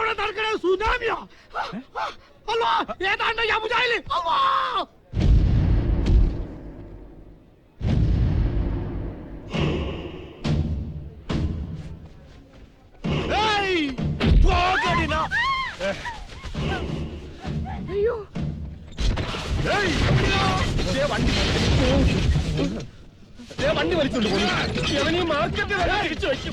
അവിടെ നടക്കണ സുനാമിയോ? അല്ലോ ഏതാണ്ട് യമുനായില്. അയ്യോ വണ്ടി വലിച്ചോണ്ട് പോകുന്നു. മാർക്കറ്റ് തിരിച്ചു വയ്ക്കും.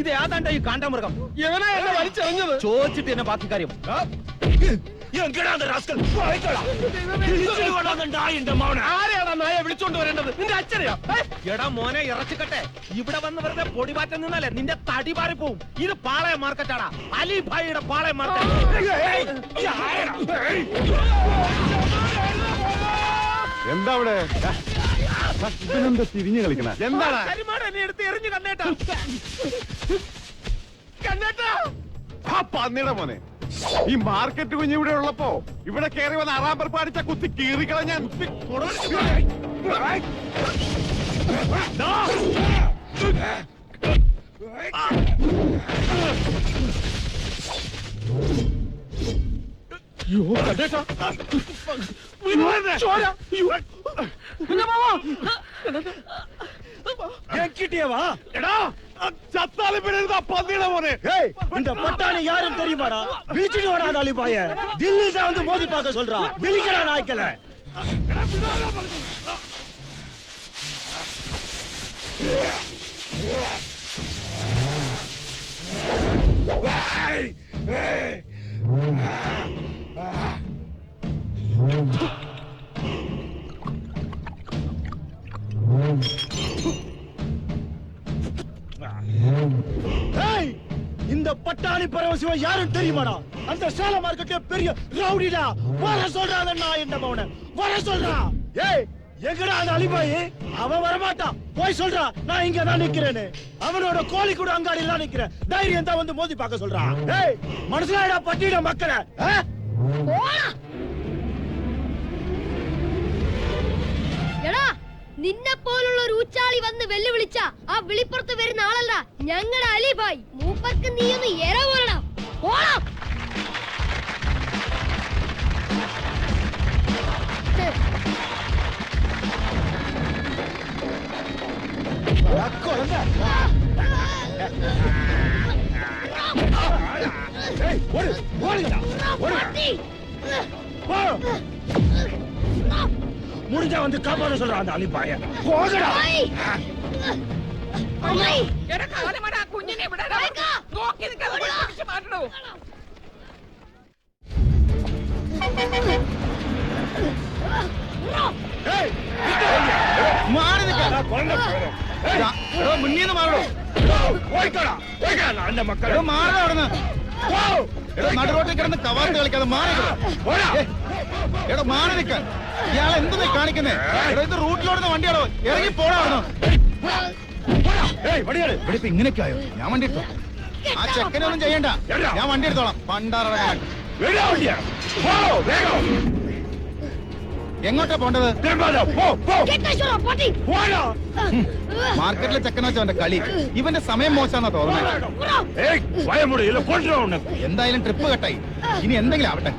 ഇത് ഏതാണ്ട ഈ കാണ്ടാമൃഗം എവനാ എന്നെ വലിച്ചെറിഞ്ഞത്? ചോദിച്ചിട്ട് എന്നെ ബാക്കി കാര്യം. ആരെയാടാ നായ വിളിച്ചോണ്ട് വരേണ്ടത്? നിന്റെ അച്ഛനെയാ? എടാ മോനെ ഇറച്ചിക്കട്ടെ, ഇവിടെ വന്ന് വെറുതെ പൊടി മാറ്റം നിന്നാലേ നിന്റെ തടി പാറിപ്പോവും. ഇത് പാളയം മാർക്കറ്റാടാ, അലിഭായിയുടെ പാളയം മാർക്കറ്റ്. എന്താ അവിടെ എന്താ തിരിഞ്ഞു കളിക്കണ? എന്താണ് എന്നെ എടുത്ത് എറിഞ്ഞു കണ്ണേട്ടാ. കണ്ണേട്ടാ പന്നിയുടെ മോനെ, ഈ മാർക്കറ്റ് കുഞ്ഞ് ഇവിടെ ഉള്ളപ്പോ ഇവിടെ കയറി വന്ന് അറാമ്പർ പാടിച്ച കുത്തി കീറിക്കളഞ്ഞാൻ. പന്നിയുടെ മോനെ, இந்த பட்டாணி யாரும் தெரியுமாடா? விழிச்சுட்டு வாடா அலிபாய. தில்லில வந்து மோதி பார்க்க சொல்றா. விழிக்கடா நாய்க்கல. இந்த பட்டாணி பரவசிவம் யாரும் தெரியுமாடா? அந்த சேல மார்க்கெட்ல பெரிய ரவுடிடா. வர சொல்றான் நான் என்ன மவன. வர சொல்றா. ஏய் எங்கடா அந்த அலிபாய்? அவன் வரமாட்டான். போய் சொல்றா, நான் இங்க தான் நிக்கிறேன்னு. அவனோட கோழி கூட அங்காடில நிக்கிறேன். தைரியம் தான் வந்து மோதி பார்க்க சொல்றான். ஏய் மனசுலடா பட்டிட மக்களே. എടാ നിന്നെ പോലുള്ള ഒരു ഊച്ചാളി വന്ന് വെല്ലുവിളിച്ച ആ വിളിപ്പുറത്ത് വരുന്ന ആളല്ല ഞങ്ങളുടെ അലിഭായ്. മൂപ്പർക്ക് നീ ഒന്ന് എര പോലടാ. പോടാ. முடிஞ்சா வந்து காப்பாற்ற சொல்றான் அந்த அலிபாய. போகடா. കുഞ്ഞിനെ നോക്കി മാറ്റണോ? മുന്നീന്ന് മാറണോ? മാറണോ അവിടുന്ന്? നടുറോട്ടിൽ കിടന്ന് കവാത്ത് കളിക്കാതെ മാറി. എടോ മാറി നിൽക്കാൻ. ഇയാൾ എന്ത് കാണിക്കുന്നേ? ഇത് റൂട്ടിലോടുന്ന വണ്ടിയാണോ? ഇറങ്ങി പോടാണോ? ഇവിടെ ഇപ്പൊ ഇങ്ങനെയൊക്കെ ആയോ? ഞാൻ വണ്ടി എടുത്തോ. ആ ചെക്കനെ ഒന്നും ചെയ്യണ്ട, ഞാൻ വണ്ടി എടുത്തോളാം. പണ്ടാറ എങ്ങോട്ടാ പോണ്ടത്? മാർക്കറ്റിലെ ചെക്കൻ വെച്ച അവന്റെ കളി. ഇവന്റെ സമയം മോശാന്നാ തോന്നുന്നത്. എന്തായാലും ട്രിപ്പ് കട്ടായി. ഇനി എന്തെങ്കിലും ആവട്ടെ.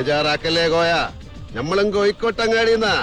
ബേജാറാക്കല്ലേ കോയ, നമ്മളും കോഴിക്കോട്ടങ്ങാടിന്നാ.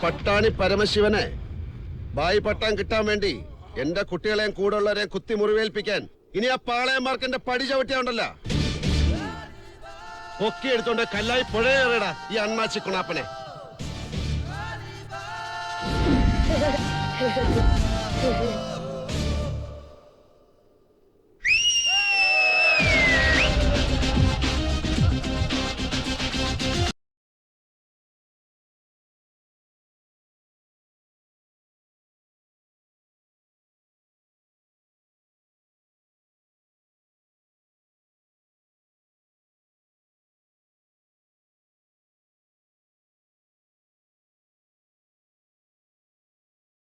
പട്ടാണി പരമശിവനെ ബായി പട്ടാൻ കിട്ടാൻ വേണ്ടി എന്റെ കുട്ടികളെയും കൂടെ ഉള്ളവരെയും കുത്തി മുറിവേൽപ്പിക്കാൻ ഇനി ആ പാളയന്മാർക്കെന്റെ പടി ചവിട്ടിയുണ്ടല്ലോ, പൊക്കി എടുത്തോണ്ട് കല്ലായി പുഴയേറിടാ ഈ അണ്ണാച്ചി കുണാപ്പനെ.